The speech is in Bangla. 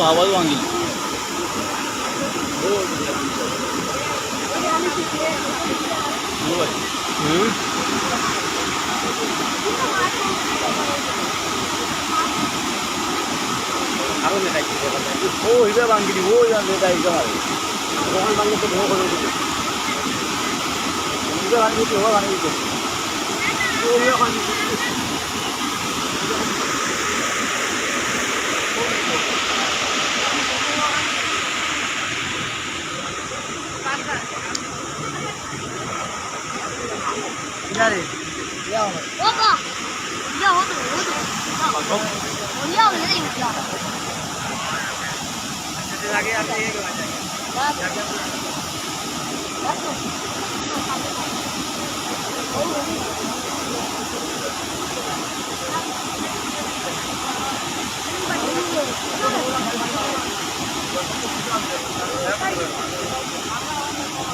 आवाज वांगी আরো দেখাচ্ছি ও হিবে বাঙ্গিনি ও দেখাই যাবে ওখানে বাঙ্গি তো ভোগ করে দিবে হিবে বাঙ্গি তো ভোগ বাঙ্গি দিতে ও হিবে বাঙ্গি यारे या हो का या हो तो वो या हो नहीं क्या आगे आगे